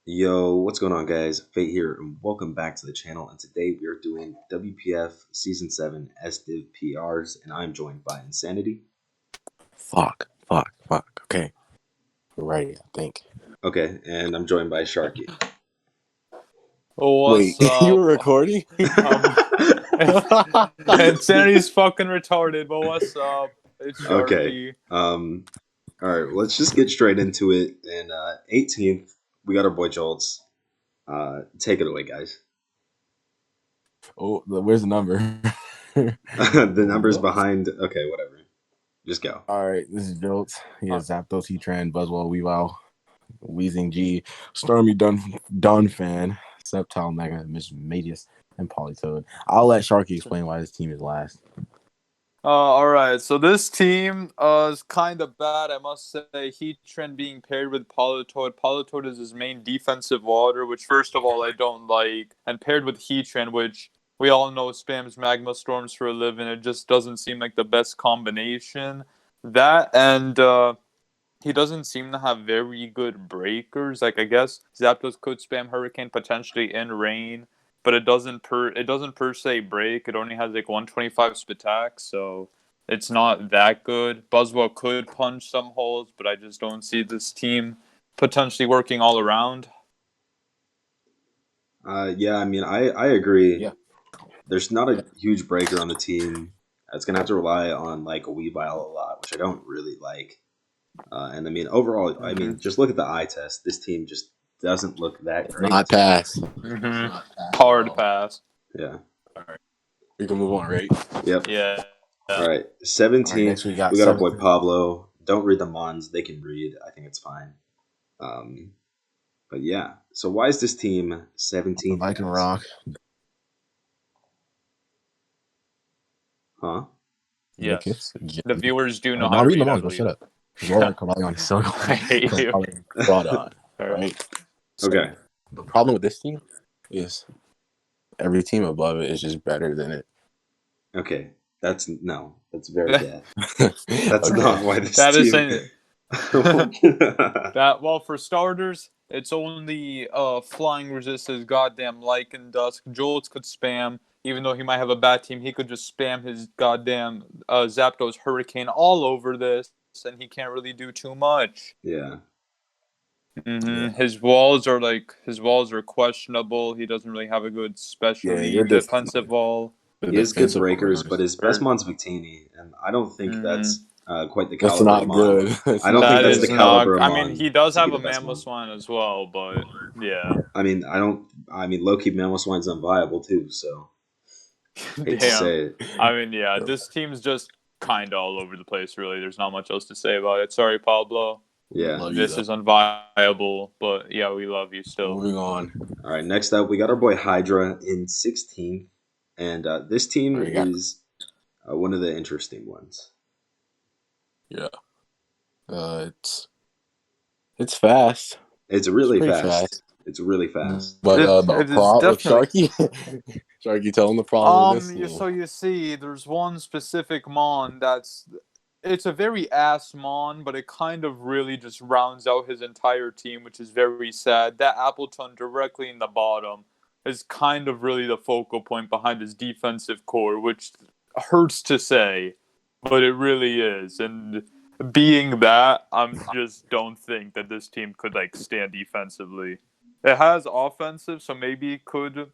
Yo, what's going on, guys? Fate here, and welcome back to the channel. And today we are doing WPF Season 7 SDiv PRs, and I'm joined by Insanity. Fuck. Okay. We're ready, I think. Okay, and I'm joined by Sharky. Wait, What's you up? were recording? Insanity's fucking retarded, but what's up? It's Okay, Sharky. all right, let's just get straight into it. And 18th, we got our boy Jolts. Take it away, guys. Where's the number? The numbers behind. Okay, whatever. Just go. All right, this is Jolts. Yeah, Zapdos, Heatran, Buzzwell, Weavile, Weezing G, Stormy Dunfan, Sceptile, Mega, Miss Medius, and Politoed. I'll let Sharky explain why this team is last. Alright, so this team is kind of bad, I must say. Heatran being paired with Politoed. Politoed is his main defensive water, which first of all I don't like. And paired with Heatran, which we all know spams Magma Storms for a living. It just doesn't seem like the best combination. That and he doesn't seem to have very good breakers. Like I guess Zapdos could spam Hurricane potentially in rain, but it doesn't per se break. It only has like 125 Spatak, so it's not that good. Buzzwell could punch some holes, but I just don't see this team potentially working all around. Yeah, I mean, I agree. Yeah. There's not a huge breaker on the team. It's gonna have to rely on like a Weavile a lot, which I don't really like. And I mean, overall, I mean, just look at the eye test. This team just doesn't look that great. Not pass. Hard pass. Yeah. All right. We can move on, right? Yep. Yeah. All right. All 17th, right, next we got our boy 17th. Pablo. Don't read the Mons. They can read. I think it's fine. But yeah. So why is this team 17th? Viking guys? Rock. Huh? Yes. Yeah. The viewers do know I'm how not to reading read. the I Mons, but believe. shut up. Roller Cavalion is so I hate you. Fraudon. All Right? So, Okay. the problem with this team is every team above it is just better than it. Okay. That's very bad. That's Okay. not why this That is team. saying that. Well, for starters, it's only flying resistance. Goddamn Lycan Dusk. Jolts could spam, even though he might have a bad team. He could just spam his goddamn Zapdos Hurricane all over this, and he can't really do too much. Yeah. Yeah. His walls are questionable. He doesn't really have a good specialty you're defensive wall. He has good defensive breakers, orders. but his best mon's Victini, and I don't think that's quite the That's caliber not of mon. good. I don't think That that's the is caliber not. of I mean, mon he does to be have the a best mon. Mamoswine as well, but yeah. I mean, low key Mamoswine's unviable too. So hate to say it. I mean, yeah, this team's just kind of all over the place, really. There's not much else to say about it. Sorry, Pablo. Yeah. Love you, This though. is unviable, but yeah, we love you still. Moving on. All right. Next up, we got our boy Hydra in 16th, and this team Alright, got- is one of the interesting ones. Yeah. It's fast. It's really pretty fast. It's really fast. But the It is problem with definitely- Sharky, Sharky, tell him the problem with this So team. you see, there's one specific mon it's a very ass mon, but it kind of really just rounds out his entire team, which is very sad. That Appleton directly in the bottom is kind of really the focal point behind his defensive core, which hurts to say, but it really is. And being that, I just don't think that this team could like stand defensively. It has offensive, so maybe it could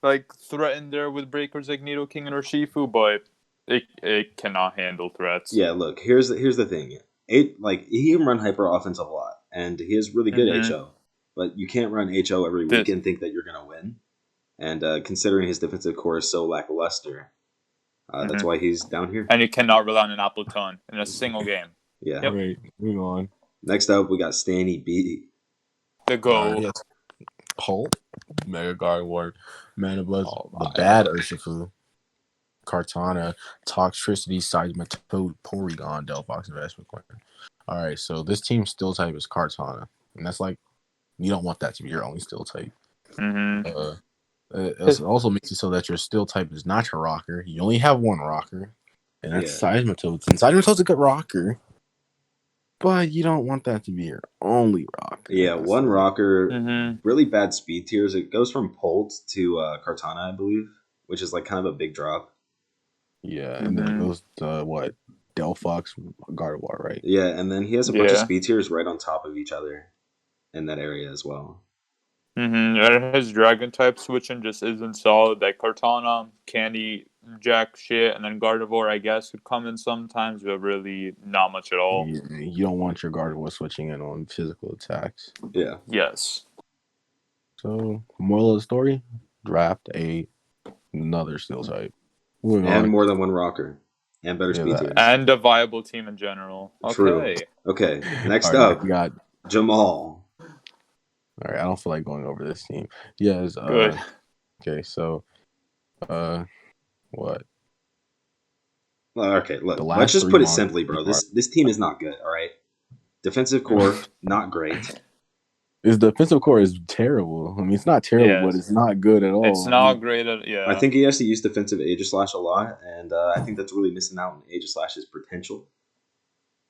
like threaten there with breakers like Nidoking and Urshifu, but it cannot handle threats. Yeah, look, here's the thing. He can run hyper offensive a lot, and he has really good HO. But you can't run HO every week and think that you're gonna win. And considering his defensive core is so lackluster, that's why he's down here. And you cannot rely on an Appleton in a single game. Yeah. Yep. Right, moving on. Next up, we got Stanny B. The goal. Yes. Holt, Mega Gardevoir, Mana Buzz, Oh, the my bad Urshifu, Kartana, Toxtricity, Seismitoad, Porygon, Delphox, Investment Coin. Alright, so this team's steel type is Kartana. And that's like, you don't want that to be your only steel type. It also makes it so that your steel type is not your rocker. You only have one rocker, and that's Seismitoad. And Seismitoad's a good rocker, but you don't want that to be your only rocker. Yeah, one rocker, Mm-hmm. really bad speed tiers. It goes from Polt to Cartana, I believe, which is like kind of a big drop. Yeah, and then it goes to what? Delphox, Gardevoir, right? Yeah, and then he has a bunch of speed tiers right on top of each other in that area as well. And his dragon type switching just isn't solid. Like Cartana can't eat jack shit, and then Gardevoir, I guess, could come in sometimes, but really not much at all. You don't want your Gardevoir switching in on physical attacks. Yeah. Yes. So, moral of the story: draft another steel type. And more than one rocker. And better speed tiers. And a viable team in general. Okay. True. Okay, next right, up, we got Jamal. All right, I don't feel like going over this team. Yes. Good. Okay, so, what? Okay, look. Let's just put it simply, bro. This team is not good. All right. Defensive core, not great. His defensive core is terrible. I mean, it's not terrible, but it's not good at all. It's not great at I think he has to use defensive Aegislash a lot, and I think that's really missing out on Aegislash's potential.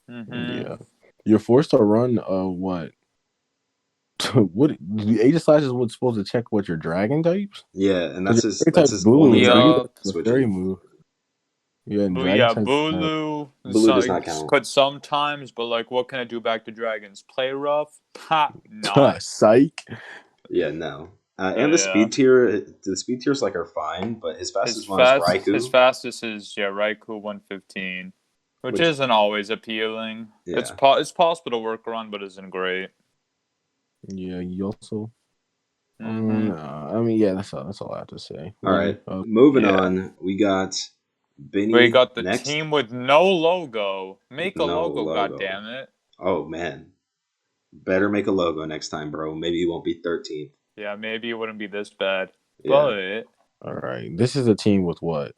Yeah, you're forced to run what? What the Aegislash is what's supposed to check what your dragon types? Yeah, and that's his Bulu, only type fairy move. Yeah, and Bulu. Bulu does not count. Could sometimes, but like, what can I do back to dragons? Play rough? Ha, not. Psych. Yeah, no. And the speed tiers like are fine, but his fastest one is Raikou. His fastest is Raikou 115, which isn't always appealing. Yeah. It's possible to work around, but isn't great. Yeah, you also. I mean, yeah, that's all I have to say. All right, moving on. We got Benny. We got the next. team with no logo. Make a logo, goddammit. Oh man, better make a logo next time, bro. Maybe you won't be 13th. Yeah, maybe it wouldn't be this bad. Yeah. But all right, this is a team with what?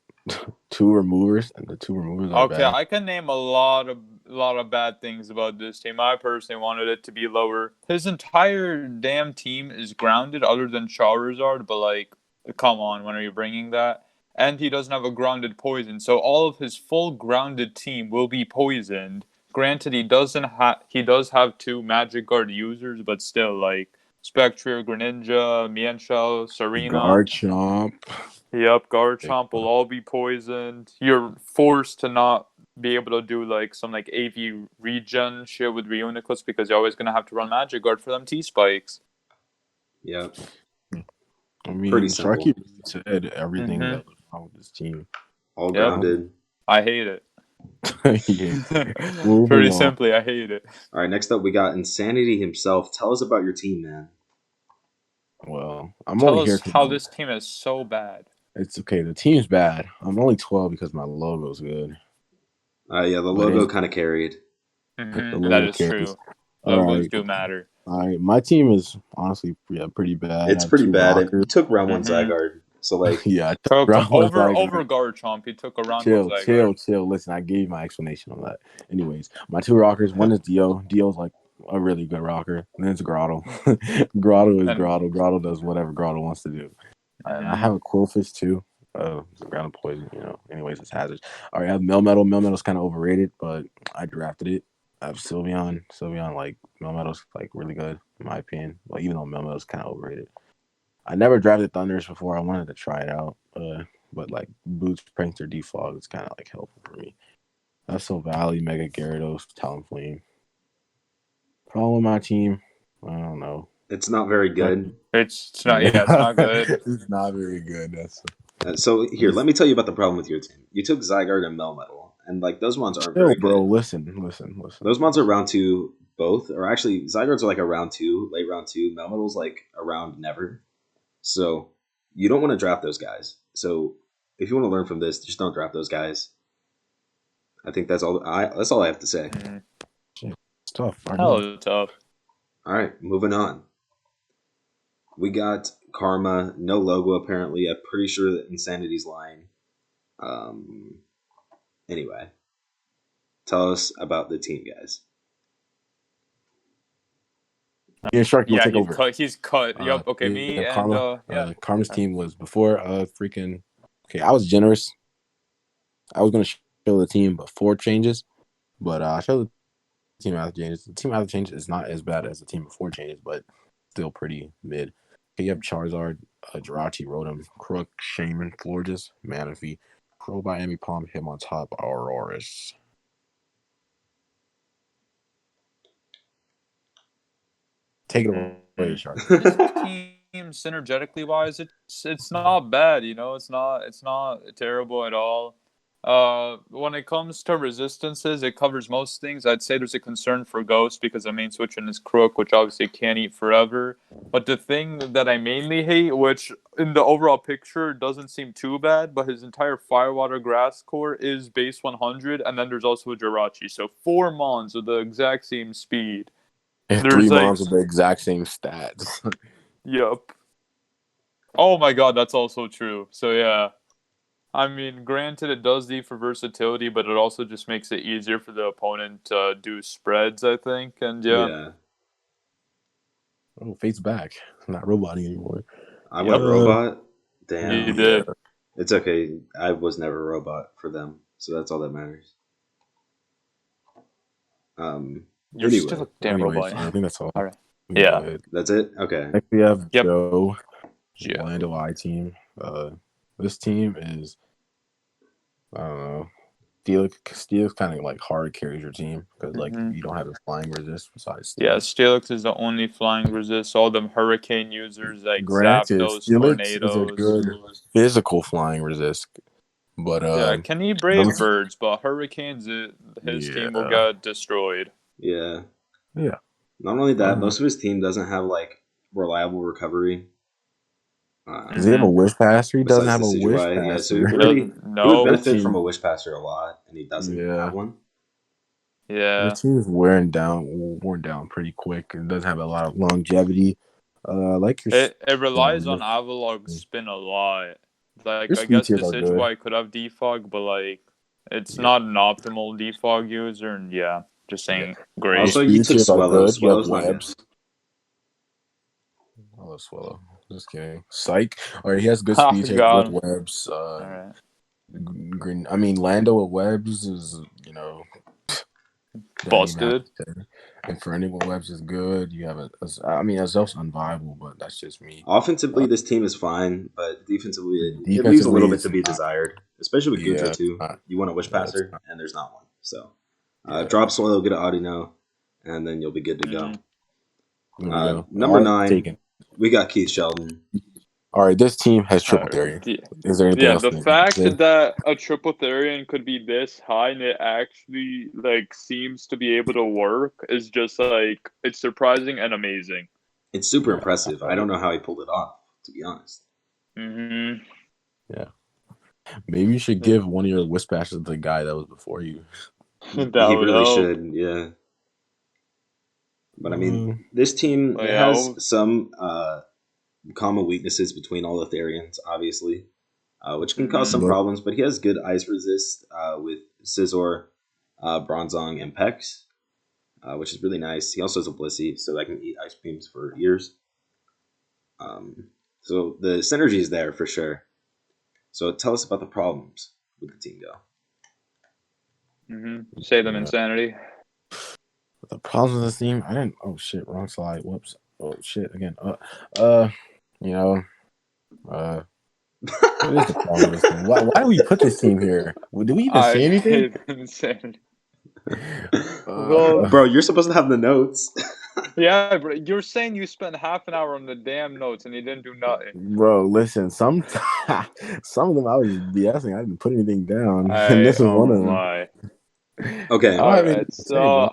2 removers, and the 2 removers are bad. I can name a lot of bad things about this team. I personally wanted it to be lower. His entire damn team is grounded, other than Charizard. But like, come on, when are you bringing that? And he doesn't have a grounded poison, so all of his full grounded team will be poisoned. Granted, he does have 2 Magic Guard users, but still, like Spectre, Greninja, Mienshao, Serena, Garchomp. Yep, Garchomp will all be poisoned. You're forced to not be able to do like some like AV regen shit with Reuniclus because you're always gonna have to run Magic Guard for them T-Spikes. Yep. I mean, Sharky said everything that was wrong with this team. All grounded. I hate it. Yeah. Pretty simply, I hate it. All right, next up we got Insanity himself. Tell us about your team, man. Well, I'm Tell only here us how this team is so bad. It's okay. The team's bad. I'm only 12 because my logo's good. Yeah, the logo kind of carried. That is true. Logos do matter. All right, my team is honestly pretty bad. It's pretty bad. It took round 1 Zygarde. So like, yeah, over Garchomp, he took a round 1 Zygarde. Chill. Listen, I gave you my explanation on that. Anyways, my 2 rockers. One is Dio. Dio's like a really good rocker. And then it's Grotto. Grotto is Grotto. Grotto does whatever Grotto wants to do. I have a Quillfish too. Ground poison, Anyways, it's hazard. All right, I have Melmetal. Melmetal's kind of overrated, but I drafted it. I have Sylveon. Like Melmetal's like really good in my opinion. Like even though Melmetal's kind of overrated. I never drafted Thunders before. I wanted to try it out, but like Boots, Prankster, Defog is kind of like helpful for me. That's Valley, Mega Gyarados, Talonflame. Problem with my team, I don't know. It's not very good. It's not. Yeah, it's not good. It's not very good. So here, let me tell you about the problem with your team. You took Zygarde and Melmetal, and like those ones aren't very bro, good. Listen. Those ones are round 2, both, or actually Zygardes are like a round 2, late round 2. Melmetal's like around never. So you don't want to draft those guys. So if you want to learn from this, just don't draft those guys. I think that's all. That's all I have to say. It's tough. Hell, tough. All right, moving on. We got Karma, no logo apparently. I'm pretty sure that Insanity's lying. Anyway, tell us about the team, guys. Yeah, Sharky will take over. He's cut. Yup. Okay, me and Karma. Karma's team was before freaking. Okay, I was generous. I was gonna show the team before changes, but I showed the team after changes. The team after changes is not as bad as the team before changes, but still pretty mid. Okay, you have Charizard, Jirachi, Rotom, Crook, Shaman, Florges, Manaphy, Crobat, Ambipom, Hitmontop, Auroras. Take it away, Sharky. This team, synergetically wise, it's not bad. It's not terrible at all. When it comes to resistances, it covers most things. I'd say there's a concern for Ghost because the main switch in is Crook, which obviously can't eat forever. But the thing that I mainly hate, which in the overall picture doesn't seem too bad, but his entire Firewater Grass core is base 100, and then there's also a Jirachi. So 4 Mons with the exact same speed. And 3 Mons with the exact same stats. Yep. Oh my god, that's also true. So yeah. I mean, granted, it does leave for versatility, but it also just makes it easier for the opponent to do spreads, I think. And yeah. Oh, Fate's back. I'm not roboting anymore. I went robot? Damn. You did. It's okay. I was never a robot for them, so that's all that matters. You're still a damn robot. I think that's all. All right. Yeah. That's it? Okay. Next we have Joe. Orlando I team. This team is, I don't know. Steelix kind of like hard carries your team because like you don't have a flying resist besides Steelix. Yeah, Steelix is the only flying resist. All them hurricane users like Zapdos, Tornadoes. Is a good physical flying resist, but can he brave birds? But hurricanes, his team will get destroyed. Yeah. Yeah. Not only that, most of his team doesn't have like reliable recovery. Does he have a Wish Passer? He doesn't have a Wish Passer. Yeah, so he would benefit from a Wish Passer a lot, and he doesn't have one. Yeah. The team is worn down pretty quick. It doesn't have a lot of longevity. It relies on Avalog spin a lot. Like I guess this is why I could have defog, but like it's not an optimal defog user, and just saying great. Also, you took Swellow. Swellow's not good. I love Swellow. Just kidding. Psych. All right, he has good speed check with webs. All right. I mean, Lando with webs is busted. And for anyone, webs is good. You have Azelf's unviable, but that's just me. Offensively, this team is fine, but defensively, it leaves a little bit to be desired, especially with Guja too. You want a Wish Passer, and there's not one. So, drop Swallow, get an Audino, and then you'll be good to go. Number 9, we got Keith Sheldon. All right, this team has triple Therian. Is there anything else? The fact that a triple Therian could be this high and it actually like seems to be able to work is just like it's surprising and amazing. It's super impressive. I don't know how he pulled it off, to be honest. Yeah. Maybe you should give one of your Wish Passes to the guy that was before you. He really should, yeah. But I mean, this team has some common weaknesses between all the Therians, obviously, which can cause some problems. But he has good ice resist with Scizor, Bronzong, and Pex, which is really nice. He also has a Blissey, so that can eat ice beams for years. So the synergy is there for sure. So tell us about the problems with the team, go. Say them insanity. The problems with this team, I didn't. Oh shit! Wrong slide. Whoops. Oh shit! Again. What is the problem with this team? Why do we put this team here? Do we even say anything? Insanity. Bro, you're supposed to have the notes. Yeah, bro. You're saying you spent half an hour on the damn notes and you didn't do nothing. Bro, listen. Some of them I was BSing. I didn't put anything down. And this is one of them. Okay. All right. So.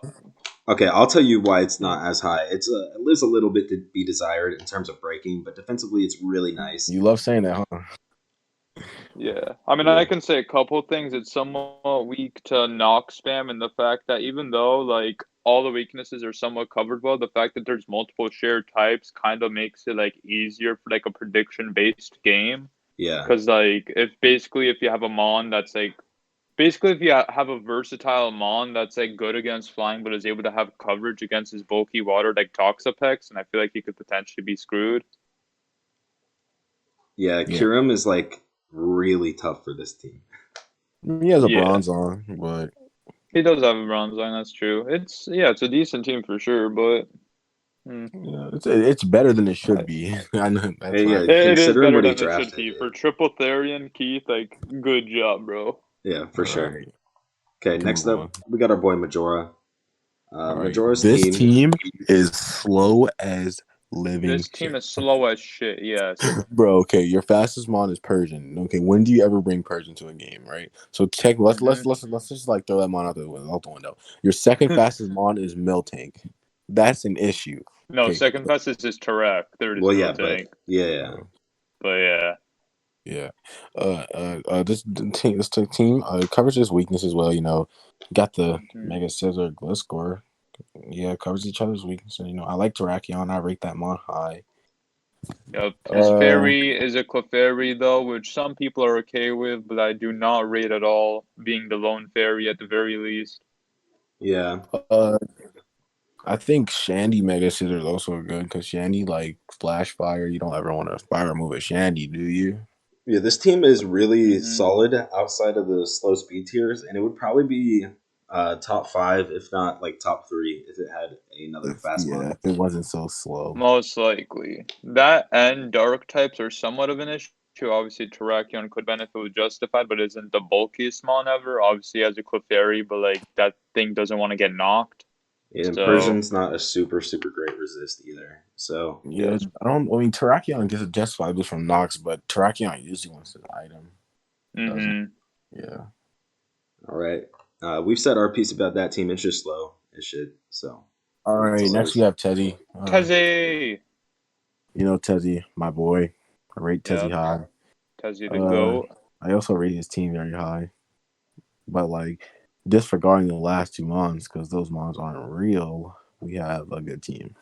Okay, I'll tell you why it's not as high. It leaves a little bit to be desired in terms of breaking, but defensively it's really nice. You love saying that, huh? Yeah. I mean, I can say a couple things. It's somewhat weak to knock spam, and the fact that even though, like, all the weaknesses are somewhat covered well, the fact that there's multiple shared types kind of makes it, like, easier for, like, a prediction-based game. Yeah. Because, like, if you have a Mon that's, like, basically, if you have a versatile Mon that's like good against flying, but is able to have coverage against his bulky water like Toxapex, and I feel like he could potentially be screwed. Yeah, Kyurem is like really tough for this team. He has a Bronzong, but He does have a bronze line. That's true. It's a decent team for sure, but Yeah, it's better than it should be. I know that's Hey, not. yeah, it is considering better what he than it should drafted. be for triple Therian Keith. Like, good job, bro. Yeah, for sure. Right. Okay, next up, we got our boy Majora. Majora's This team. team is slow as living This team shit. is slow as shit. Yes. Bro, okay, your fastest mon is Persian. Okay, when do you ever bring Persian to a game, right? So let's just like throw that mon out the window. Your second fastest mon is Miltank. That's an issue. No, Okay, second fastest is Tarek. Third is Well, yeah, but Miltank. yeah. But yeah. Yeah. This team covers his weakness as well. You know, got the Mega Scissor Gliscor. Yeah, covers each other's weaknesses. You know, I like Terrakion. I rate that mon high. Yep. His fairy is a Clefairy though, which some people are okay with, but I do not rate at all. Being the lone fairy at the very least. Yeah. I think Shandy Mega Scissor is also good because Shandy like Flash Fire. You don't ever want to fire move a Shandy, do you? Yeah, this team is really solid outside of the slow speed tiers, and it would probably be top 5, if not like top 3, if it had another fast mon. If it wasn't so slow. Most likely. That and dark types are somewhat of an issue. Obviously, Terrakion could benefit with Justified, but isn't the bulkiest mon ever. Obviously, as a Clefairy, but like that thing doesn't want to get knocked. Yeah, and Persian's not a super great resist either. So yeah, I mean, Terrakion gets a Justified boost from Nox, but Terrakion usually wants his item. Yeah. All right. We've said our piece about that team. It's just slow as shit. So. All right. Next we have Tezzy. Tezzy. You know Tezzy, my boy. I rate Tezzy high. Tezzy the GOAT. I also rate his team very high. But like disregarding the last 2 mons because those mons aren't real, we have a good team.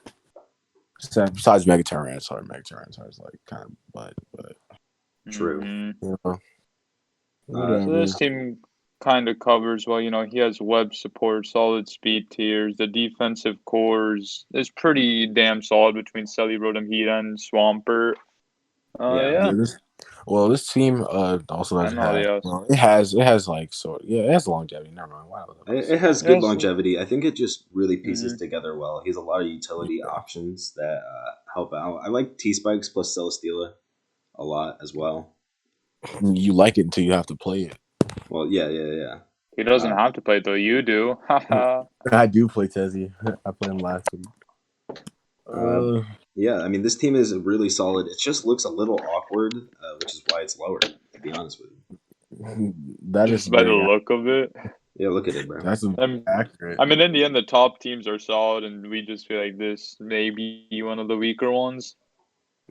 Besides Megaterran, sorry, Megaterran is like kind of but True. You know, so this team kind of covers well. You know, he has web support, solid speed tiers. The defensive cores is pretty damn solid between Selly, Rotom, Heat, and Swampert. This team also doesn't have. Well, it has like it has longevity. Never mind. Wow, it has good longevity. I think it just really pieces together well. He has a lot of utility options that help out. I like T Spikes plus Celesteela a lot as well. You like it until you have to play it. Well, yeah. He doesn't have to play it though. You do. I do play Tezzy. I played him last week. Yeah, I mean, this team is really solid. It just looks a little awkward, which is why it's lower, to be honest with you. That just is by the look of it. Yeah, look at it, bro. That's accurate. I mean, in the end, the top teams are solid, and we just feel like this may be one of the weaker ones.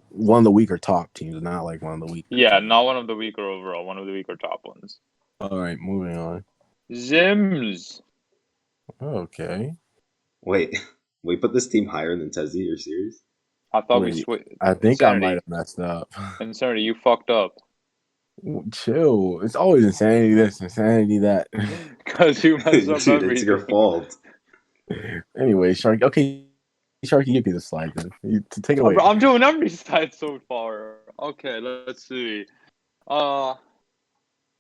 One of the weaker top teams, not like one of the weaker. Yeah, not one of the weaker overall. One of the weaker top ones. All right, moving on. Zims. Okay. Wait, we put this team higher than Tezzy? You're serious? I thought I think Insanity. I might have messed up. Insanity, you fucked up. Chill. It's always Insanity this, Insanity that. Because you messed up everything. It's your fault. Anyway, Sharky. Okay, Sharky, you can just slide then. You take it away. I'm doing every side so far. Okay, let's see.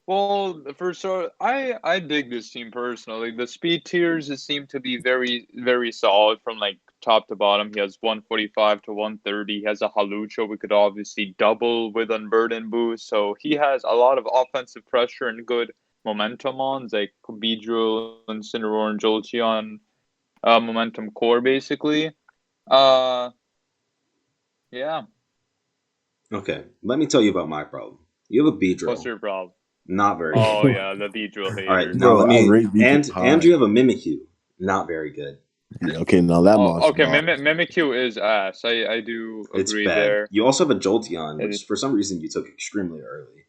Well, for sure, I dig this team personally. The speed tiers seem to be very, very solid from like top to bottom. He has 145 to 130. He has a Halucho. We could obviously double with Unburden boost. So he has a lot of offensive pressure and good momentum on, like Beedrill, Incineroar, and Jolteon momentum core, basically. Yeah. Okay, let me tell you about my problem. You have a Beedrill. What's your problem? Not very good. Good. Yeah, the Beedrill hater. All right, now let me... And you have a Mimikyu. Not very good. Yeah, okay, now that monster. Okay, Mimikyu is ass. I do agree bad. there. You also have a Jolteon, which for some reason you took extremely early.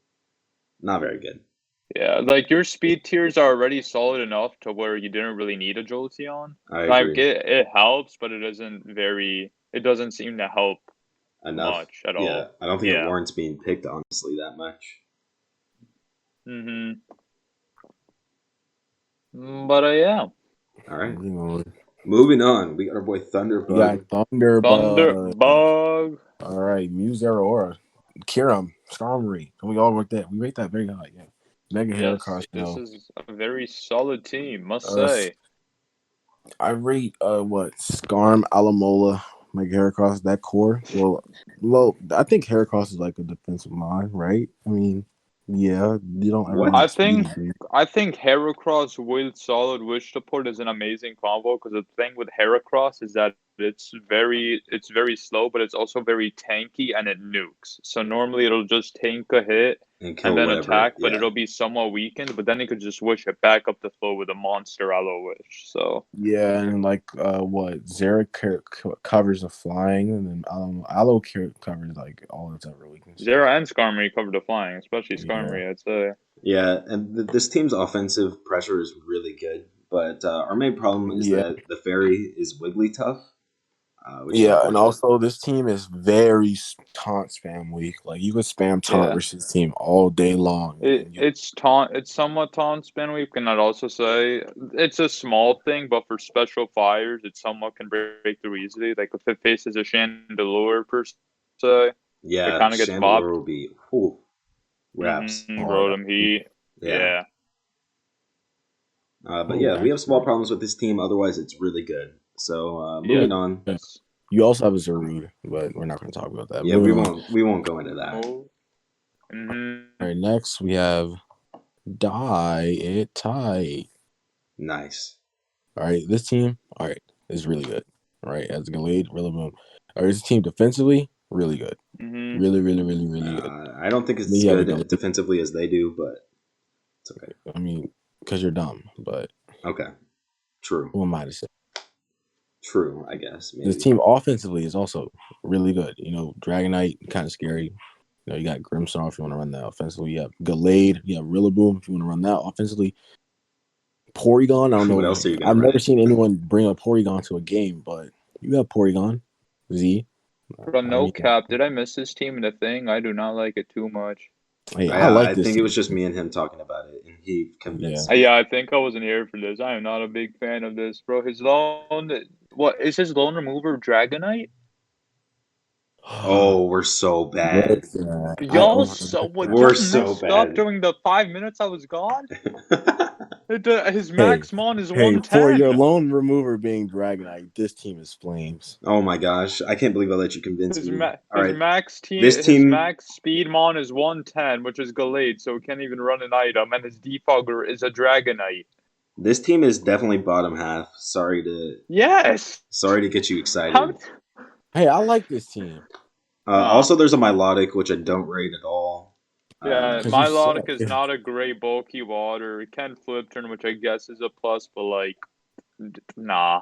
Not very good. Yeah, like your speed tiers are already solid enough to where you didn't really need a Jolteon. I agree. Like it helps, but it doesn't seem to help much at all. I don't think it warrants being picked, honestly, that much. But yeah. All right. Moving on, we got our boy Thunderbug. We got Thunderbug. All right, Muse Aurora, Kiram, Stormry. We all rate that. We rate that very high. Yeah. Mega Heracross, this is a very solid team, must say. I rate Skarm, Alamola, Mega Heracross, that core. Well, I think Heracross is like a defensive mind, right? I mean, yeah, you don't ever. I think Heracross with solid wish support is an amazing combo because the thing with Heracross is that it's very slow, but it's also very tanky and it nukes. So normally it'll just tank a hit and then whatever, attack, but it'll be somewhat weakened. But then it could just wish it back up the flow with a monster aloe wish. So yeah, and like Zera covers the flying, and then Aloe covers like all its other weaknesses. Zera and Skarmory cover the flying, especially Skarmory, I'd say. Yeah, and this team's offensive pressure is really good, but our main problem is that the fairy is Wigglytuff. And also this team is very taunt spam weak. Like you could spam taunt versus this team all day long. It's somewhat taunt spam weak, and I'd also say it's a small thing, but for special fires, it somewhat can break through easily. Like if it faces a Chandelure per se, it kind of gets bopped. Will be wraps. Rotom Heat. Yeah. But we have small problems with this team. Otherwise, it's really good. So moving on. You also have a Zarude, but we're not going to talk about that. Yeah, we won't go into that. All right, next we have Die. Nice. All right, this team, is really good. All right, as Gallade, Rillaboom. All right, this team defensively, really good. Really, really, really, really good. I don't think it's as good defensively as they do, but it's okay. I mean, because you're dumb, but okay, true. Who am I to say? True, I guess. Maybe. This team offensively is also really good. You know, Dragonite, kind of scary. You know, you got Grimmsnarl if you want to run that offensively. You have Gallade, you have Rillaboom if you want to run that offensively. Porygon, I don't know. What else are you I've never seen anyone bring a Porygon to a game, but you have Porygon, Z. Bro, cap. Did I miss this team in the thing? I do not like it too much. Hey, I think it was just me and him talking about it, and he convinced me. Yeah, I think I wasn't here for this. I am not a big fan of this, bro. His lone remover Dragonite? Oh, we're so bad. Y'all we're so bad. During the 5 minutes I was gone? His max mon is 110. For your lone remover being Dragonite, this team is flames. Oh my gosh, I can't believe I let you convince me. His max speed mon is 110, which is Gallade, so it can't even run an item, and his defogger is a Dragonite. This team is definitely bottom half. Sorry to get you excited. Hey, I like this team. Also, there's a Milotic, which I don't rate at all. Yeah, Milotic is not a great bulky water. It can flip turn, which I guess is a plus, but like, nah.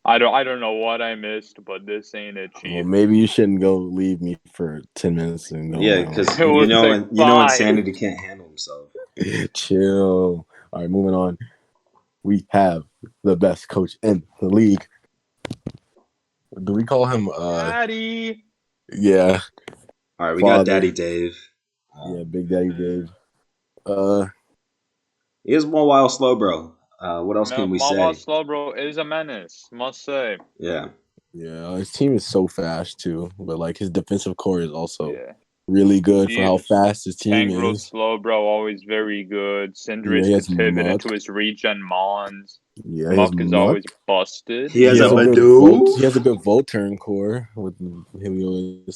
I don't know what I missed, but this ain't it, Chief. Well, maybe you shouldn't go leave me for 10 minutes and go. Yeah, because you know Insanity can't handle himself. Chill. All right, moving on. We have the best coach in the league. Do we call him Daddy? Yeah. All right, we got Daddy Dave. Yeah, Big Daddy Dave. He is Mawile Slowbro. What else can we say? Mawile Slowbro is a menace, must say. Yeah. Yeah, his team is so fast too, but like his defensive core is also really good for how fast his team is. Slowbro always very good. Cinderace can pivot into his regen mons. Yeah, Muck is always busted. He has a Badoo. He has a good Volturn core with Helios.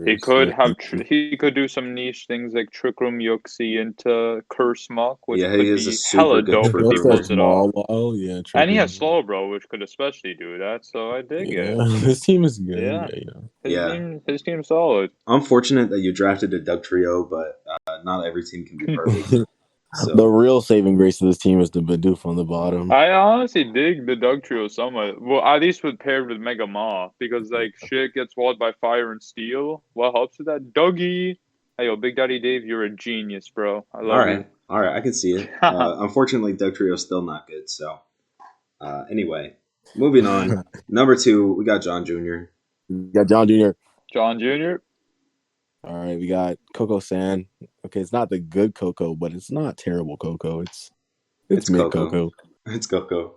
He could do some niche things like Trick Room Yuxi into Curse Muck, which could he is be a super good dope if he pulls it off. And he has Room. Slowbro, which could especially do that. So I dig it. His team is good. His team's solid. Unfortunate that you drafted a Dugtrio, but not every team can be perfect. So. The real saving grace of this team is the Bidoof on the bottom. I honestly dig the Dugtrio somewhat. Well, at least paired with Mega Maw, because like shit gets walled by fire and steel. What helps with that? Dougie. Hey, yo, Big Daddy Dave, you're a genius, bro. I love you. All right, I can see it. Unfortunately, Dugtrio's still not good. So, anyway, moving on. Number 2, we got John Jr. John Jr. All right, we got Coco San. Okay, it's not the good Coco, but it's not terrible Coco. It's mid Coco. It's Coco.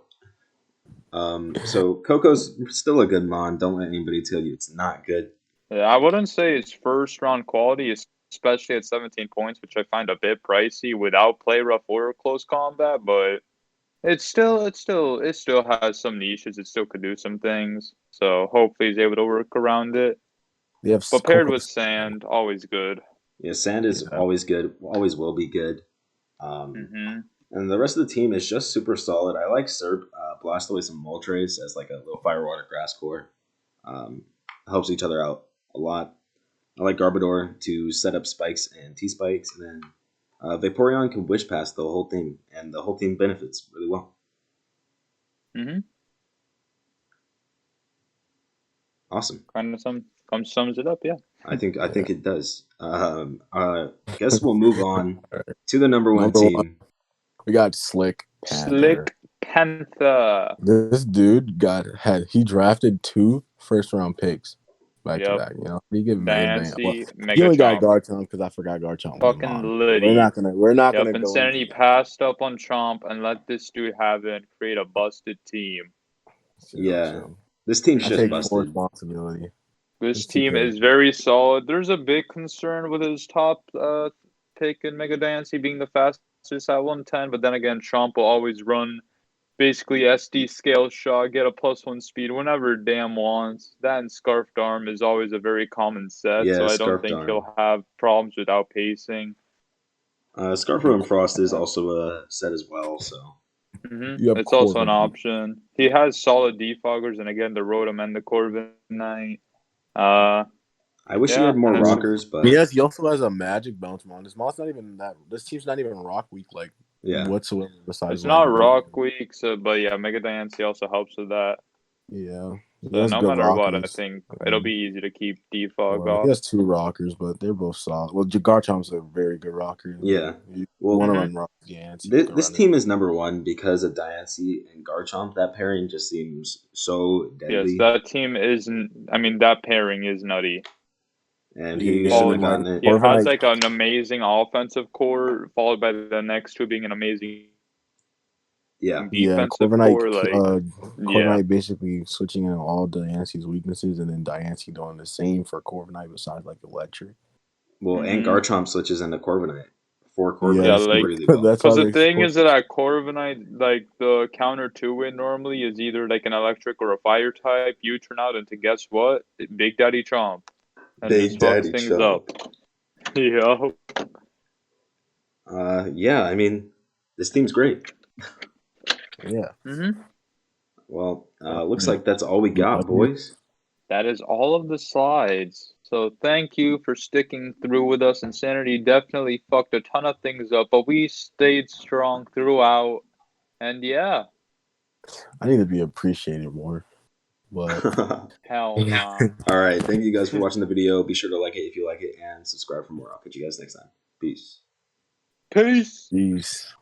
So Coco's still a good mon. Don't let anybody tell you it's not good. Yeah, I wouldn't say it's first round quality. It's especially at 17 points, which I find a bit pricey without play rough or close combat, but it still has some niches. It still could do some things. So hopefully he's able to work around it. They have But paired with sand, always good. Yeah, sand is always good. Always will be good. And the rest of the team is just super solid. I like Serp, Blastoise, and Moltres as like a little fire, water, grass core. Helps each other out a lot. I like Garbodor to set up spikes and T-spikes, and then Vaporeon can wish past the whole thing, and the whole team benefits really well. Awesome. Kind of sums it up, yeah. I think it does. Guess we'll move on to the number one team. We got Slick Panther. Slick Panther. This dude he drafted 2 first-round picks back to back. You know, he get Diancie, he only got Garchomp because I forgot Garchomp. Fucking Liddy. We're not gonna go. Insanity passed up on Chomp and let this dude have it and create a busted team. This team's just busted. Responsibility. This team is very solid. There's a big concern with his top pick in Mega Diancie being the fastest at 110, but then again, Chomp will always run basically SD scale shot, get a +1 speed whenever damn wants. That and Scarfed Arm is always a very common set, so I don't think he'll have problems with outpacing. Scarf Arm Frost is also a set as well, so. It's also an option. He has solid defoggers, and again, the Rotom and the Corviknight. I wish he had more rockers, but he also has a Magic Bounce-mon. This team's not even rock weak whatsoever. Besides, it's not rock weak, but Mega Diancie also helps with that. Yeah. So no matter rockers. What, I think it'll be easy to keep defog off. He has 2 rockers, but they're both solid. Well, Garchomp's a very good rocker. Yeah. You want to run rock Diancie. This team is number 1 because of Diancie and Garchomp. That pairing just seems so deadly. Yes, that team that pairing is nutty. And he should have gotten it. He has like an amazing offensive core, followed by the next 2 being an amazing defensive core. Corviknight basically switching in all Diancie's weaknesses, and then Diancie doing the same for Corviknight besides like electric. Well, and Garchomp switches into Corviknight. 4 Corviknight really well. Because the thing is that at Corviknight, like the counter 2-win normally is either like an electric or a fire type. You turn out into guess what? Big Daddy Chomp. And Big Daddy things Chomp. Yeah. This team's great. Yeah. Well, looks like that's all we got, boys. That is all of the slides. So thank you for sticking through with us. Insanity definitely fucked a ton of things up, but we stayed strong throughout. And yeah. I need to be appreciated more. But hell no. All right. Thank you guys for watching the video. Be sure to like it if you like it and subscribe for more. I'll catch you guys next time. Peace. Peace. Peace.